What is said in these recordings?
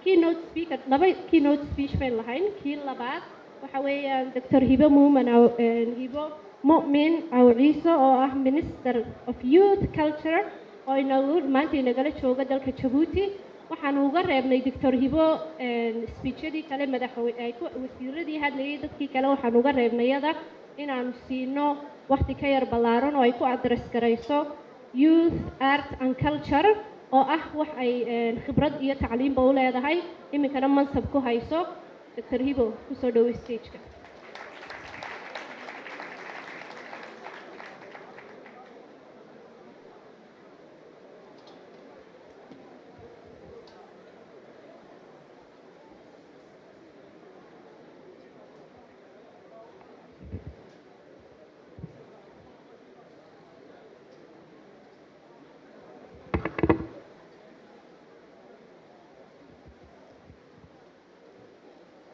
keynote speaker laba keynote speech baan lahayn kii labaad waxa weeyaan Dr. Hibo Muumin Hibo Mu'min Aw Ciise oo ah Minister of Youth Culture oo maanta inagala jooga dalka Djibouti waxaan uga reebnay Dr. Hibo speechadii kale wasiiradii hadlayay dadkii kale waxaan uga reebnayada inaan siino waqti ka yar ballaaran oo ay ku address garayso youth art and culture oo ah wax ay khibrad iyo tacliinba u leedahay iminkana mansab ku hayso Dr. Hibo ku soo dhaweey stage-ka.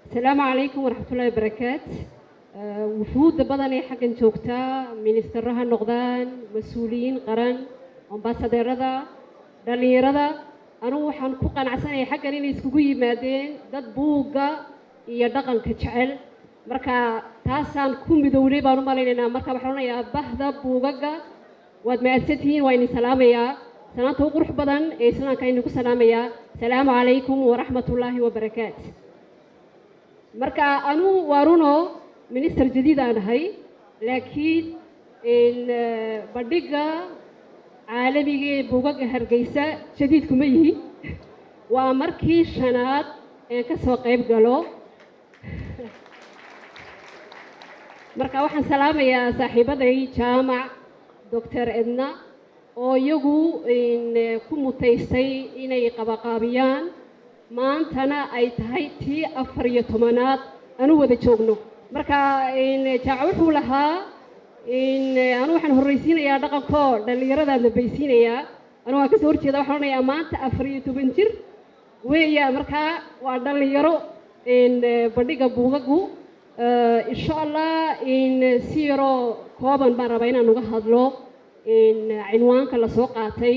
السلام عليكم ورحمة الله وبركاته. وفود بدني حق جوكتا منسترها النقدان مسؤولين قرن أمباسادير رضا دليل رضا أنا وحن كوكان عساني حق إني سكوي مادين ضد بوجا يدقن كشعل مركا تاسان كم بدوري بارو مالينا مركا بحرنا يا بهذا بوجا واد مأسسين وين سلام يا سنة توقف بدن سنة كاينكو سلام يا السلام عليكم ورحمة الله وبركاته. marka anu waruno minister jadiid aan ahay laakiin badhiga caalamiga ee buugaga Hargeysa jadiid kuma yihi waa markii shanaad ee ka soo qayb galo marka waxaan salaamayaa saaxiibaday jaamac Dr. Edna oo iyagu ku mutaystay inay qabaqaabiyaan maantana ay tahay tii 14aad anu wada joogno marka jaac wuxuu lahaa anu waxaan horeysiinayaa dhaqanko dhalinyarada la baysiinayaa anu waan ka soo horjeeda waxaan onayaa maanta 14 jir weeya marka waa dhalinyaro bandhiga buugagu insha Allah siro kooban baan rabaa inaan uga hadlo cinwaanka la soo qaatay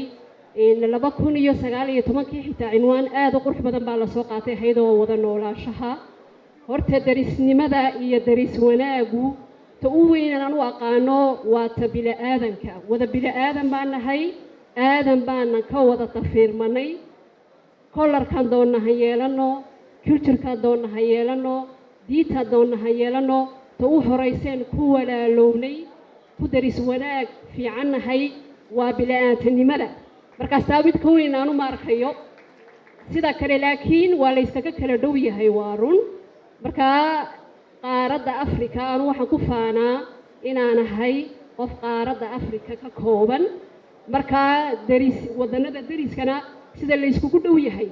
laba kun iyo 19 xitaa cinwaan aad u qurux badan baa la soo qaatay hay'adoo wada noolaanshaha horta darisnimada iyo daris wanaagu ta u weyn aan u aqaano waa ta bilaadanka wada bilaadan baan nahay aadan baan ka wada tafiirmanay kollarkan doonaha yeelano culture-ka doonaha yeelano diinta doonaha yeelano ta u horeyseen ku walaalownay ku daris wanaag fiican nahay waa bilaadanimada markaas taabid ka weyn aanu ma arkayo sida kale laakiin waa la iskaga kala dhow yahay waa run marka qaaradda Afrika aanu waxaan ku faanaa inaan ahay qof qaaradda Afrika ka kooban marka daris wadanada dariskana sida la iskugu dhow yahay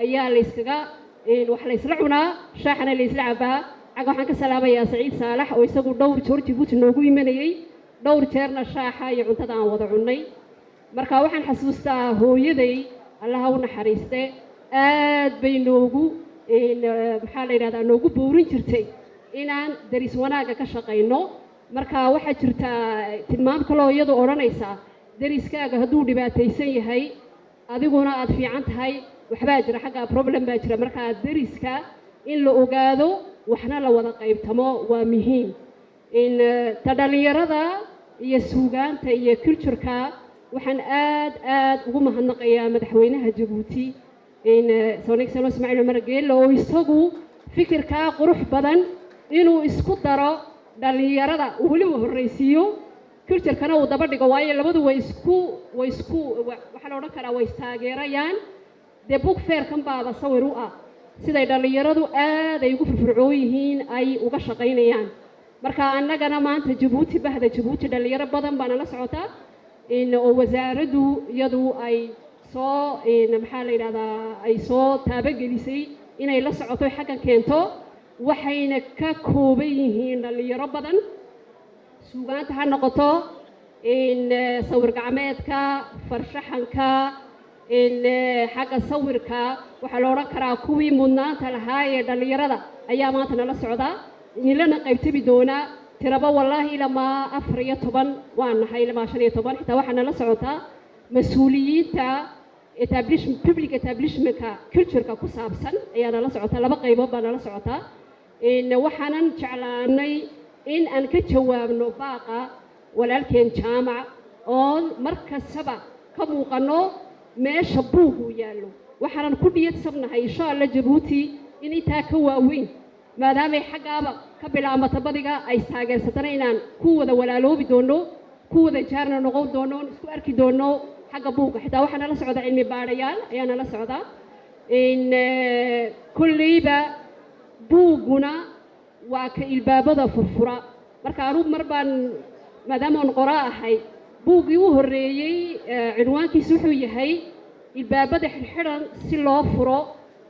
ayaa la iskaga wax la isla cunaa shaaxana la isla cabaa caga waxaan ka salaamayaa Saciid Saalax oo isagu dhowr jeer Djibouti noogu imanayay dhowr jeerna shaaxa iyo cuntada aan wada cunnay marka waxaan xasuustaa hooyaday Allah u naxariiste aad bay noogu maxaa la yiraahdaa noogu boorin jirtay inaan daris wanaaga ka shaqeyno marka waxa jirta tilmaam kale oo iyadu oranaysa dariskaaga hadduu dhibaataysan yahay adiguna aad fiican tahay waxba jira xagga problem baa jira marka dariska in la ogaado waxna la wada qaybtamo waa muhiim dhalinyarada iyo suugaanta iyo culture-ka waxaan aad ugu mahadnaqayaa madaxweynaha Djibouti Son Excellence Ismaaciil Umar Geelle oo isagu fikirka qurux badan inuu isku daro dhalinyarada waliba horeysiyo culture-kana uu daba dhigo waayo labadu way isku waxa la oran karaa way taageerayaan de book fair kan baaba sawir u ah siday dhalinyaradu aad ay ugu firfircoon yihiin ay uga shaqeynayaan marka annagana maanta Djibouti bahda Djibouti dhalinyaro badan baan la socotaa oo wasaaraddu iyadu ay soo maxaa la yiraahdaa ay soo taabagelisay inay la socoto xaggan keento waxayna ka kooban yihiin dhalinyaro badan suugaanta ha noqoto sawir gacmeedka farshaxanka xagga sawirka waxa la oran karaa kuwii mudnaanta lahaa ee dhalinyarada ayaa maanta nala socda inilana qaybtami doona tiraba wallahi ilama 14 waan nahay ilama 15 xitaa waxana la socotaa mas'uuliyiinta public establishmentka cultureka ku saabsan ayaa nala socota laba qaybood baa nala socota waxaanan jeclaanay in aan ka jawaabno baaqa walaalkeen jaamac oo mar kastaba ka muuqano meesha buugu yaallo waxaanan ku dhiyadsabnahay insha allah Jabuuti in intaa ka waaweyn maadaama xaggaaba ka bilaabmata badiga ay taageersatana inaan ku wada walaaloobi doono ku wada jaarna noqon doono isku arki doono xagga buuga xitaa waxaa nala socda cilmi baadhayaal ayaa nala socda in kulliiba buuguna waa ka ilbaabada furfura marka anugu mar baan maadaama aan qoraa ahay buuggii u horreeyey cinwaankiisu wuxuu yahay ilbaabada xirxiran si loo furo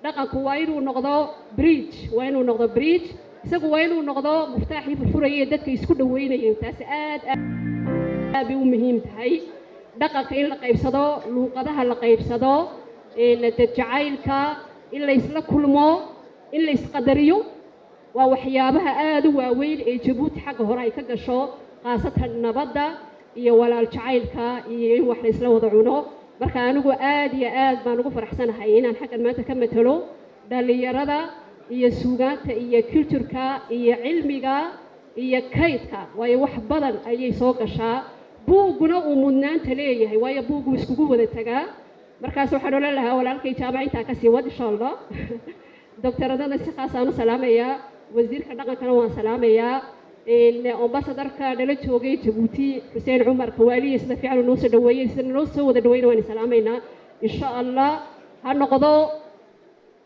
dhaqanku waa inuu noqdo bridge isagu waa inuu noqdo muftaaxii furfuraya dadka isku dhaweynayay taas aad bay u muhiim tahay dhaqanka in la qaybsado luuqadaha la qaybsado dad jacaylka in la isla kulmo in la isqadariyo waa waxyaabaha aad u waaweyn ee Jabuuti xagga hore ay ka gasho qaasatan nabadda iyo walaal jacaylka iyo in wax la isla wada cuno marka anigu aad iyo aad baan ugu faraxsanahay inaan xaggan maanta ka matalo dhalinyarada iyo suugaanta iyo cultureka iyo cilmiga iyo kaydka waayo wax badan ayay soo gashaa buuguna uu mudnaanta leeyahay waayo buugu iskugu wada tagaa markaas waxaan oran lahaa walaalkay jaamac intaa kasii wad insha allah doctoradana si khaas aan u salaamayaa wasiirka dhaqankana waan salaamayaa ambassadorka nala joogay Jabuuti Xuseen Cumar Kawaaliye sida fiican noo soo dhaweeyay sida noo soo wada dhaweeyay waan salaameynaa insha allah ha noqdo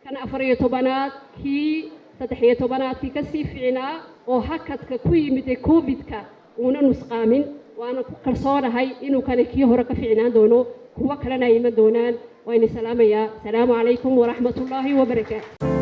kan 14aad kii 13aad kii ka sii fiicnaa oo hakadka ku yimid COVID-ka una nusqaamin waana ku kalsoonahay inuu kan kii hore ka fiicnaan doono kuwa kalena ay iman doonaan waan salaamayaa salaamu calaykum wa rahmatullaahi wa barakaatuh